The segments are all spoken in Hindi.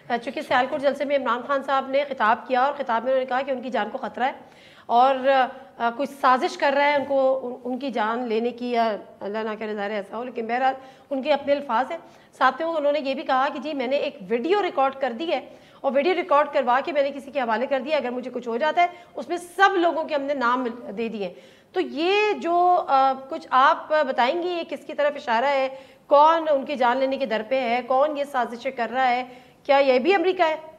चूँकि सियालकोट जलसे में इमरान खान साहब ने खिताब किया और खिताब में उन्होंने कहा कि उनकी जान को ख़तरा है और कुछ साजिश कर रहा है उनको उनकी जान लेने की, या अल्लाह ना करे ज़ाहिर ऐसा हो, लेकिन बहरहाल उनके अपने अल्फाज हैं। साथ में उन्होंने ये भी कहा कि जी मैंने एक वीडियो रिकॉर्ड कर दी है और वीडियो रिकॉर्ड करवा के मैंने किसी के हवाले कर दिया, अगर मुझे कुछ हो जाता है उसमें सब लोगों के हमने नाम दे दिए। तो ये जो कुछ आप बताएंगी ये किसकी तरफ इशारा है, कौन उनकी जान लेने के दर पे है, कौन ये साजिशें कर रहा है, क्या ये भी अमेरिका है?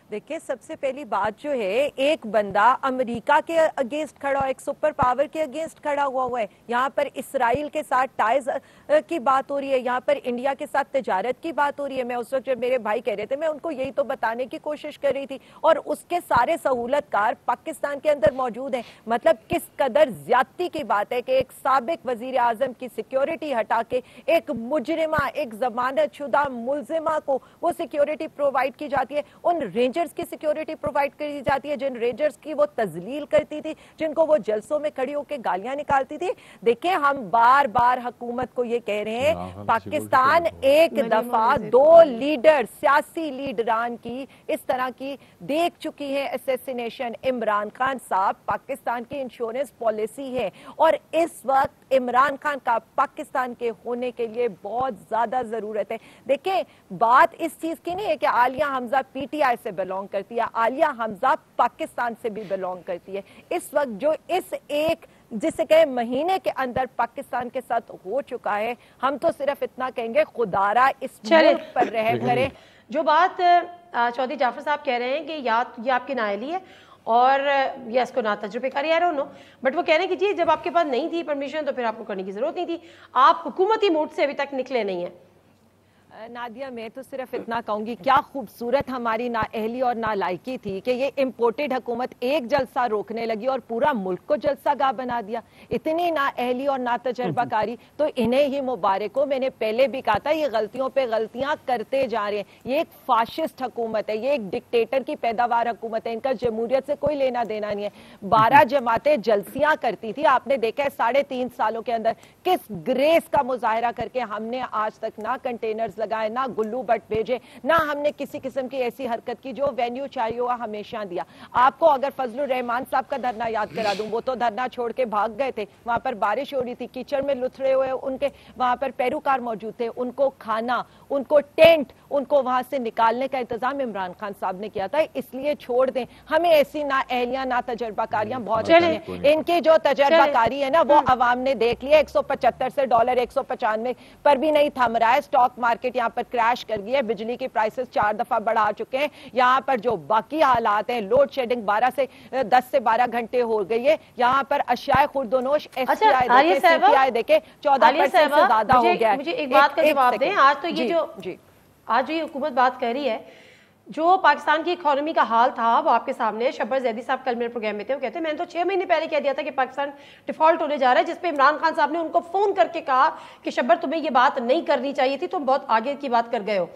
देखिए, सबसे पहली बात जो है, एक बंदा अमेरिका के अगेंस्ट खड़ा हो, एक सुपर पावर के अगेंस्ट खड़ा हुआ है। यहाँ पर इसराइल के साथ टाइज की बात हो रही है, यहाँ पर इंडिया के साथ तिजारत की बात हो रही है। मैं उस वक्त जब मेरे भाई कह रहे थे, मैं उनको यही तो बताने की कोशिश कर रही थी। और उसके सारे सहूलतकार पाकिस्तान के अंदर मौजूद हैं। मतलब किस कदर ज्यादती की बात है कि एक साबिक वजीर आजम की सिक्योरिटी हटा के एक मुजरिमा, एक जमानत शुदा मुलजिमा को वो सिक्योरिटी प्रोवाइड की जाती है। उन रेंजर्स की सिक्योरिटी प्रोवाइड की जाती है जिन रेंजर्स की वो तजलील करती थी, जिनको वो जलसों में खड़ी होकर गालियां निकालती थी। देखिए, हम बार बार हुकूमत को ये कह रहे हैं, पाकिस्तान एक दफा 2 लीडर, सियासी लीडरान की इस तरह की देख चुकी है असैसिनेशन। इमरान खान साहब पाकिस्तान की इंश्योरेंस पॉलिसी है और इस वक्त इमरान खान का पाकिस्तान के होने के लिए बहुत ज्यादा जरूरत है। देखिए, बात इस चीज की नहीं है कि आलिया हमजा पीटीआई से बिलोंग करती है, आलिया हमजा पाकिस्तान से भी बिलोंग करती है। इस वक्त जो इस एक जिसे कहे महीने के अंदर पाकिस्तान के साथ हो चुका है, हम तो सिर्फ इतना कहेंगे, खुदारा इस मुल्क पर रहम करे। जो बात चौधरी जाफर साहब कह रहे हैं कि या ये आपकी नाअहली है और या इसको ना तजुर्बेकारी, आई डोंट नो, बट वो कह रहे हैं कि जी जब आपके पास नहीं थी परमिशन तो फिर आपको करने की जरूरत नहीं थी, आप हुकूमती मूड से अभी तक निकले नहीं है। नादिया, मैं तो सिर्फ इतना कहूंगी, क्या खूबसूरत हमारी नाअहली और नालायकी थी कि ये इम्पोर्टेड हुकूमत एक जलसा रोकने लगी और पूरा मुल्क को जलसागाह बना दिया। इतनी नाअहली और ना तजर्बाकारी, तो इन्हें ही मुबारक हो। मैंने पहले भी कहा था, ये गलतियों पे गलतियां करते जा रहे हैं। ये एक फाशिस्ट हुकूमत है, ये एक डिक्टेटर की पैदावार हुकूमत है, इनका जमहूरियत से कोई लेना देना नहीं है। 12 जमातें जलसियां करती थी, आपने देखा है 3.5 सालों के अंदर किस ग्रेस का मुजाहरा करके हमने आज तक ना कंटेनर्स लगाए, ना गुल्लू बट भेजे, ना हमने किसी किस्म की ऐसी हरकत की जो वेन्यू चाहिए हुआ हमेशा दिया। आपको अगर फजलुर रहमान साहब का धरना याद करा दूं, वो तो धरना छोड़ के भाग गए थे, वहां पर बारिश हो रही थी, कीचड़ में लुथड़े हुए उनके वहां पर पैरोकार मौजूद थे, उनको खाना, उनको टेंट, उनको वहां से निकालने का इंतजाम इमरान खान साहब ने किया था। इसलिए छोड़ दें, हमें ऐसी ना एहलियां ना तजर्बाकारियां बहुत हैं। इनकी जो तजर्बाकारी है ना, वो अवाम ने देख लिया। 175 से डॉलर 195 पर भी नहीं थम रहा है। स्टॉक मार्केट यहाँ पर क्रैश कर गई है, बिजली की प्राइसेस 4 दफा बढ़ा चुके हैं। यहाँ पर जो बाकी हालात हैं, लोड शेडिंग 10 से 12 घंटे हो गई है। यहाँ पर अशियाए खुर्दोनोश सीपीआई देखे 14% से ज्यादा हो गया है। मुझे एक बात का जवाब दें, आज तो ये जो आज जो ये हुकूमत बात कर रही है, जो पाकिस्तान की इकोनॉमी का हाल था वो आपके सामने है। शब्बर जैदी साहब कल मेरे प्रोग्राम में थे, वो कहते हैं मैंने तो 6 महीने पहले कह दिया था कि पाकिस्तान डिफॉल्ट होने जा रहा है, जिसपे इमरान खान साहब ने उनको फोन करके कहा कि शब्बर तुम्हें ये बात नहीं करनी चाहिए थी, तुम बहुत आगे की बात कर गए हो।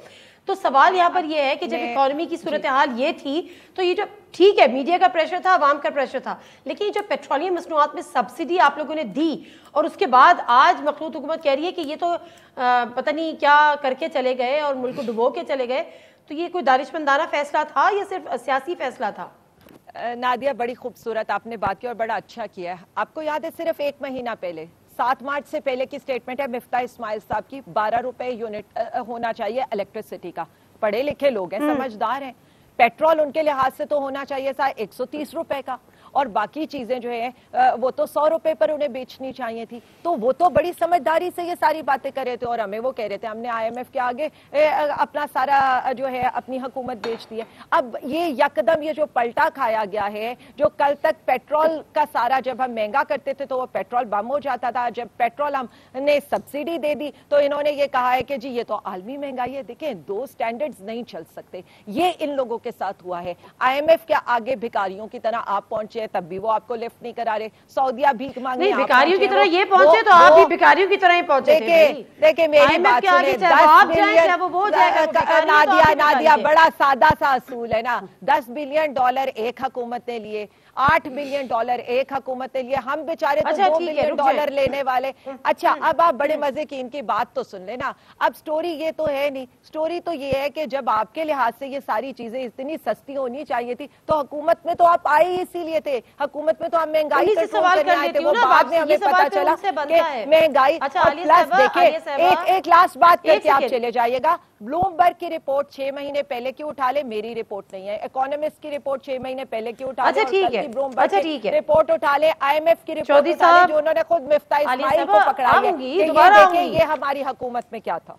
तो सवाल यहाँ पर यह है कि जब इकोनॉमी की सूरत हाल ये थी, तो ये जो ठीक है मीडिया का प्रेशर था, आवाम का प्रेशर था, लेकिन जो पेट्रोलियम मसनूआत में सब्सिडी आप लोगों ने दी और उसके बाद आज मखलूत हुकूमत कह रही है कि ये तो पता नहीं क्या करके चले गए और मुल्क को डुबो के चले गए, तो ये कोई दानिशमंदाना फैसला था या सिर्फ सियासी फैसला था? नादिया, बड़ी खूबसूरत आपने बात की और बड़ा अच्छा किया है। आपको याद है सिर्फ 1 महीना पहले 7 मार्च से पहले की स्टेटमेंट है मिफ्ता इस्माइल साहब की, 12 रुपए यूनिट होना चाहिए इलेक्ट्रिसिटी का। पढ़े लिखे लोग हैं, समझदार हैं। पेट्रोल उनके लिहाज से तो होना चाहिए था 130 रुपए का, और बाकी चीजें जो है वो तो 100 रुपए पर उन्हें बेचनी चाहिए थी। तो वो तो बड़ी समझदारी से ये सारी बातें कर रहे थे और हमें वो कह रहे थे हमने IMF के आगे अपना सारा जो है अपनी हुकूमत बेच दी है। अब ये यकदम ये जो पलटा खाया गया है, जो कल तक पेट्रोल का सारा, जब हम महंगा करते थे तो वो पेट्रोल बम हो जाता था, जब पेट्रोल हमने सब्सिडी दे दी तो इन्होंने ये कहा है कि जी ये तो आलमी महंगाई है। देखें, 2 स्टैंडर्ड्स नहीं चल सकते, ये इन लोगों के साथ हुआ है। IMF के आगे भिखारियों की तरह आप पहुंचे, पहुंचे तब भी वो आपको लिफ्ट नहीं करा रहे। सऊदिया भीख मांगने नहीं, भिखारियों की तरह ये पहुंचे तो आप भी भिखारियों की तरह ही पहुंचे थे। देखिए मेरी बात सुनिए, 10 बिलियन नादिया बड़ा सादा सा असूल है ना, $10 बिलियन एक हुकूमत ने लिए, $8 बिलियन एक हुकूमत ने लिए, हम बेचारे तो $2 बिलियन लेने वाले। अच्छा अब आप बड़े मजे की इनकी बात तो सुन लेना। अब स्टोरी ये तो है नहीं, स्टोरी तो ये है कि जब आपके लिहाज से ये सारी चीजें इतनी सस्ती होनी चाहिए थी तो हुकूमत में तो आप आए ही इसीलिए थे, हुकूमत में तो हम महंगाई कंट्रोल करने आए थे। वो बाद में हमें पता चला कि महंगाई। प्लस देखिए एक लास्ट बात करके आप चले जाइएगा, ब्लूमबर्ग की रिपोर्ट 6 महीने पहले क्यों उठा ले, मेरी रिपोर्ट नहीं है। इकोनॉमिस्ट की रिपोर्ट 6 महीने पहले क्यों उठा ले, ब्लूमबर्ग की रिपोर्ट उठा ले, IMF की रिपोर्ट उठा ले, जो उन्होंने खुद मिफ्ता इस्माइल को पकड़ा है। ये देखिए ये हमारी हुकूमत में क्या था।